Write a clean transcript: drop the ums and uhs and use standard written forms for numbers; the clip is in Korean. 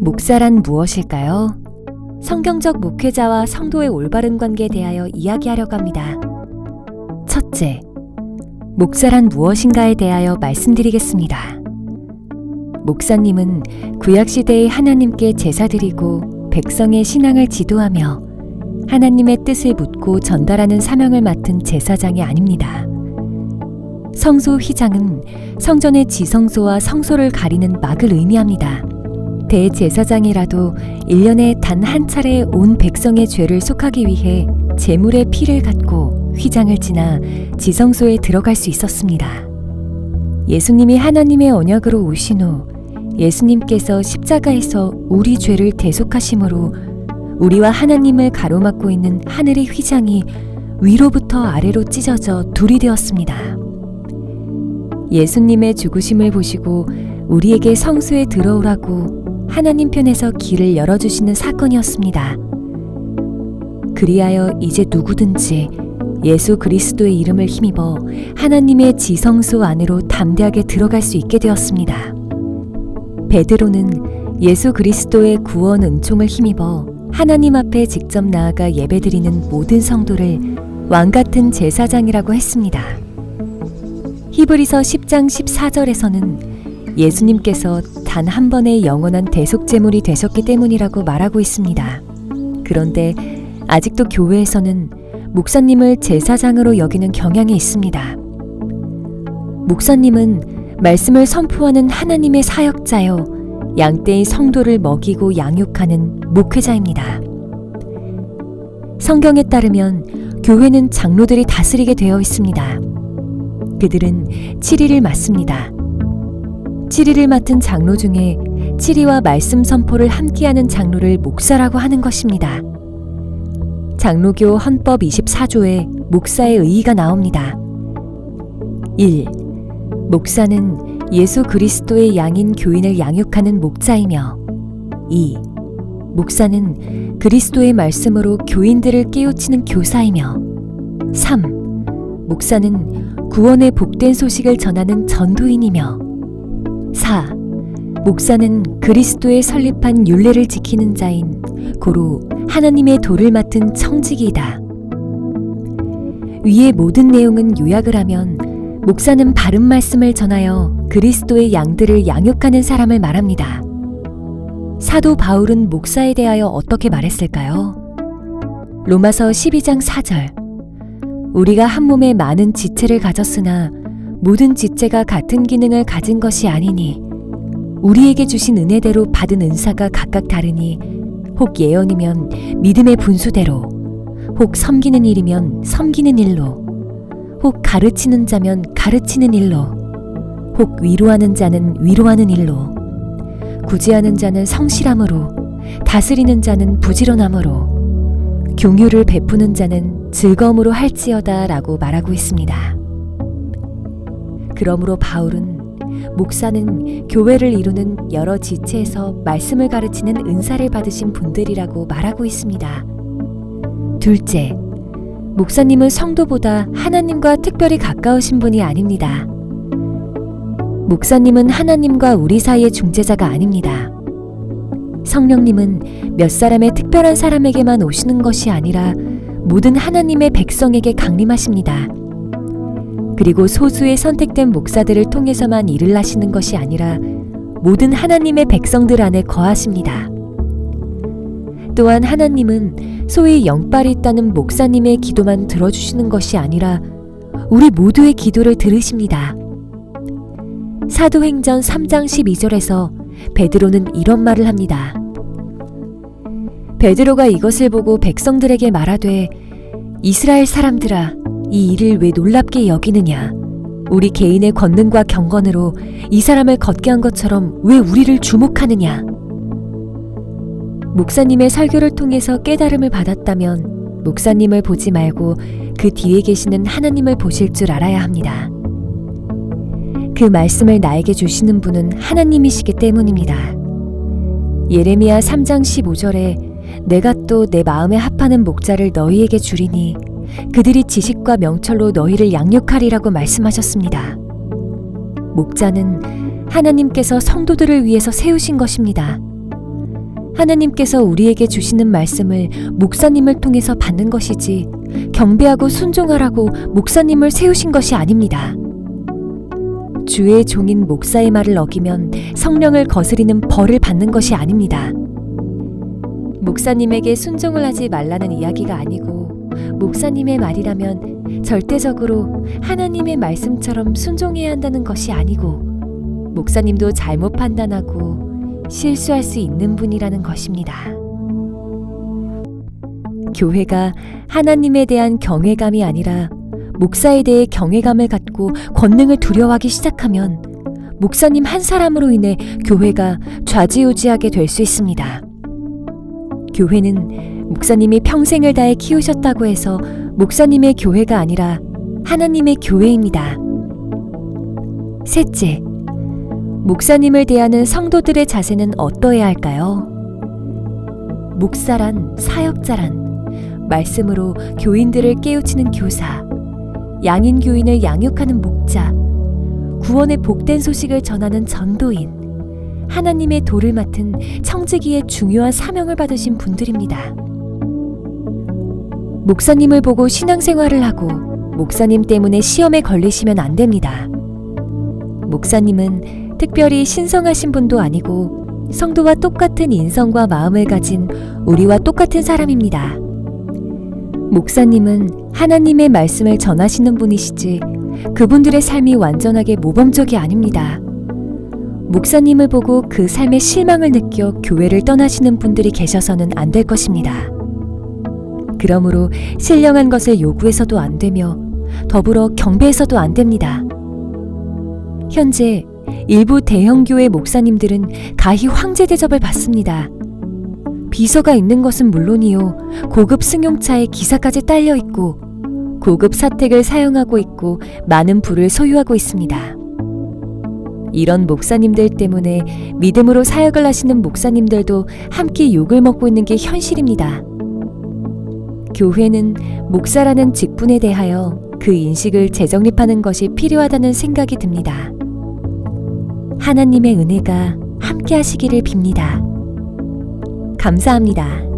목사란 무엇일까요? 성경적 목회자와 성도의 올바른 관계에 대하여 이야기하려고 합니다. 첫째, 목사란 무엇인가에 대하여 말씀드리겠습니다. 목사님은 구약시대의 하나님께 제사드리고 백성의 신앙을 지도하며 하나님의 뜻을 묻고 전달하는 사명을 맡은 제사장이 아닙니다. 성소 휘장은 성전의 지성소와 성소를 가리는 막을 의미합니다. 대제사장이라도 1년에 단 한 차례 온 백성의 죄를 속하기 위해 제물의 피를 갖고 휘장을 지나 지성소에 들어갈 수 있었습니다. 예수님이 하나님의 언약으로 오신 후 예수님께서 십자가에서 우리 죄를 대속하심으로 우리와 하나님을 가로막고 있는 하늘의 휘장이 위로부터 아래로 찢어져 둘이 되었습니다. 예수님의 죽으심을 보시고 우리에게 성소에 들어오라고 하나님 편에서 길을 열어주시는 사건이었습니다. 그리하여 이제 누구든지 예수 그리스도의 이름을 힘입어 하나님의 지성소 안으로 담대하게 들어갈 수 있게 되었습니다. 베드로는 예수 그리스도의 구원 은총을 힘입어 하나님 앞에 직접 나아가 예배드리는 모든 성도를 왕같은 제사장이라고 했습니다. 히브리서 10장 14절에서는 예수님께서 단 한 번의 영원한 대속제물이 되셨기 때문이라고 말하고 있습니다. 그런데 아직도 교회에서는 목사님을 제사장으로 여기는 경향이 있습니다. 목사님은 말씀을 선포하는 하나님의 사역자요, 양떼의 성도를 먹이고 양육하는 목회자입니다. 성경에 따르면 교회는 장로들이 다스리게 되어 있습니다. 그들은 치리를 맡습니다. 치리를 맡은 장로 중에 치리와 말씀 선포를 함께하는 장로를 목사라고 하는 것입니다. 장로교 헌법 24조에 목사의 의의가 나옵니다. 1. 목사는 예수 그리스도의 양인 교인을 양육하는 목자이며 2. 목사는 그리스도의 말씀으로 교인들을 깨우치는 교사이며 3. 목사는 구원의 복된 소식을 전하는 전도인이며 4. 목사는 그리스도의 설립한 율례를 지키는 자인 고로 하나님의 도를 맡은 청지기이다. 위의 모든 내용은 요약을 하면 목사는 바른 말씀을 전하여 그리스도의 양들을 양육하는 사람을 말합니다. 사도 바울은 목사에 대하여 어떻게 말했을까요? 로마서 12장 4절. 우리가 한 몸에 많은 지체를 가졌으나 모든 지체가 같은 기능을 가진 것이 아니니 우리에게 주신 은혜대로 받은 은사가 각각 다르니 혹 예언이면 믿음의 분수대로, 혹 섬기는 일이면 섬기는 일로, 혹 가르치는 자면 가르치는 일로, 혹 위로하는 자는 위로하는 일로, 구제하는 자는 성실함으로, 다스리는 자는 부지런함으로, 긍휼을 베푸는 자는 즐거움으로 할지어다 라고 말하고 있습니다. 그러므로 바울은 목사는 교회를 이루는 여러 지체에서 말씀을 가르치는 은사를 받으신 분들이라고 말하고 있습니다. 둘째, 목사님은 성도보다 하나님과 특별히 가까우신 분이 아닙니다. 목사님은 하나님과 우리 사이의 중재자가 아닙니다. 성령님은 몇 사람의 특별한 사람에게만 오시는 것이 아니라 모든 하나님의 백성에게 강림하십니다. 그리고 소수의 선택된 목사들을 통해서만 일을 하시는 것이 아니라 모든 하나님의 백성들 안에 거하십니다. 또한 하나님은 소위 영빨이 있다는 목사님의 기도만 들어주시는 것이 아니라 우리 모두의 기도를 들으십니다. 사도행전 3장 12절에서 베드로는 이런 말을 합니다. 베드로가 이것을 보고 백성들에게 말하되 이스라엘 사람들아 이 일을 왜 놀랍게 여기느냐? 우리 개인의 권능과 경건으로 이 사람을 걷게 한 것처럼 왜 우리를 주목하느냐? 목사님의 설교를 통해서 깨달음을 받았다면 목사님을 보지 말고 그 뒤에 계시는 하나님을 보실 줄 알아야 합니다. 그 말씀을 나에게 주시는 분은 하나님이시기 때문입니다. 예레미야 3장 15절에 내가 또 내 마음에 합하는 목자를 너희에게 주리니 그들이 지식과 명철로 너희를 양육하리라고 말씀하셨습니다. 목자는 하나님께서 성도들을 위해서 세우신 것입니다. 하나님께서 우리에게 주시는 말씀을 목사님을 통해서 받는 것이지 경배하고 순종하라고 목사님을 세우신 것이 아닙니다. 주의 종인 목사의 말을 어기면 성령을 거스리는 벌을 받는 것이 아닙니다. 목사님에게 순종을 하지 말라는 이야기가 아니고 목사님의 말이라면 절대적으로 하나님의 말씀처럼 순종해야 한다는 것이 아니고 목사님도 잘못 판단하고 실수할 수 있는 분이라는 것입니다. 교회가 하나님에 대한 경외감이 아니라 목사에 대해 경외감을 갖고 권능을 두려워하기 시작하면 목사님 한 사람으로 인해 교회가 좌지우지하게 될 수 있습니다. 교회는 목사님이 평생을 다해 키우셨다고 해서 목사님의 교회가 아니라 하나님의 교회입니다. 셋째, 목사님을 대하는 성도들의 자세는 어떠해야 할까요? 목사란, 사역자란, 말씀으로 교인들을 깨우치는 교사, 양인 교인을 양육하는 목자, 구원의 복된 소식을 전하는 전도인, 하나님의 도를 맡은 청지기의 중요한 사명을 받으신 분들입니다. 목사님을 보고 신앙생활을 하고 목사님 때문에 시험에 걸리시면 안 됩니다. 목사님은 특별히 신성하신 분도 아니고 성도와 똑같은 인성과 마음을 가진 우리와 똑같은 사람입니다. 목사님은 하나님의 말씀을 전하시는 분이시지 그분들의 삶이 완전하게 모범적이 아닙니다. 목사님을 보고 그 삶의 실망을 느껴 교회를 떠나시는 분들이 계셔서는 안 될 것입니다. 그러므로 신령한 것을 요구해서도 안 되며 더불어 경배해서도 안 됩니다. 현재 일부 대형교회 목사님들은 가히 황제 대접을 받습니다. 비서가 있는 것은 물론이요, 고급 승용차에 기사까지 딸려 있고 고급 사택을 사용하고 있고 많은 부를 소유하고 있습니다. 이런 목사님들 때문에 믿음으로 사역을 하시는 목사님들도 함께 욕을 먹고 있는 게 현실입니다. 교회는 목사라는 직분에 대하여 그 인식을 재정립하는 것이 필요하다는 생각이 듭니다. 하나님의 은혜가 함께 하시기를 빕니다. 감사합니다.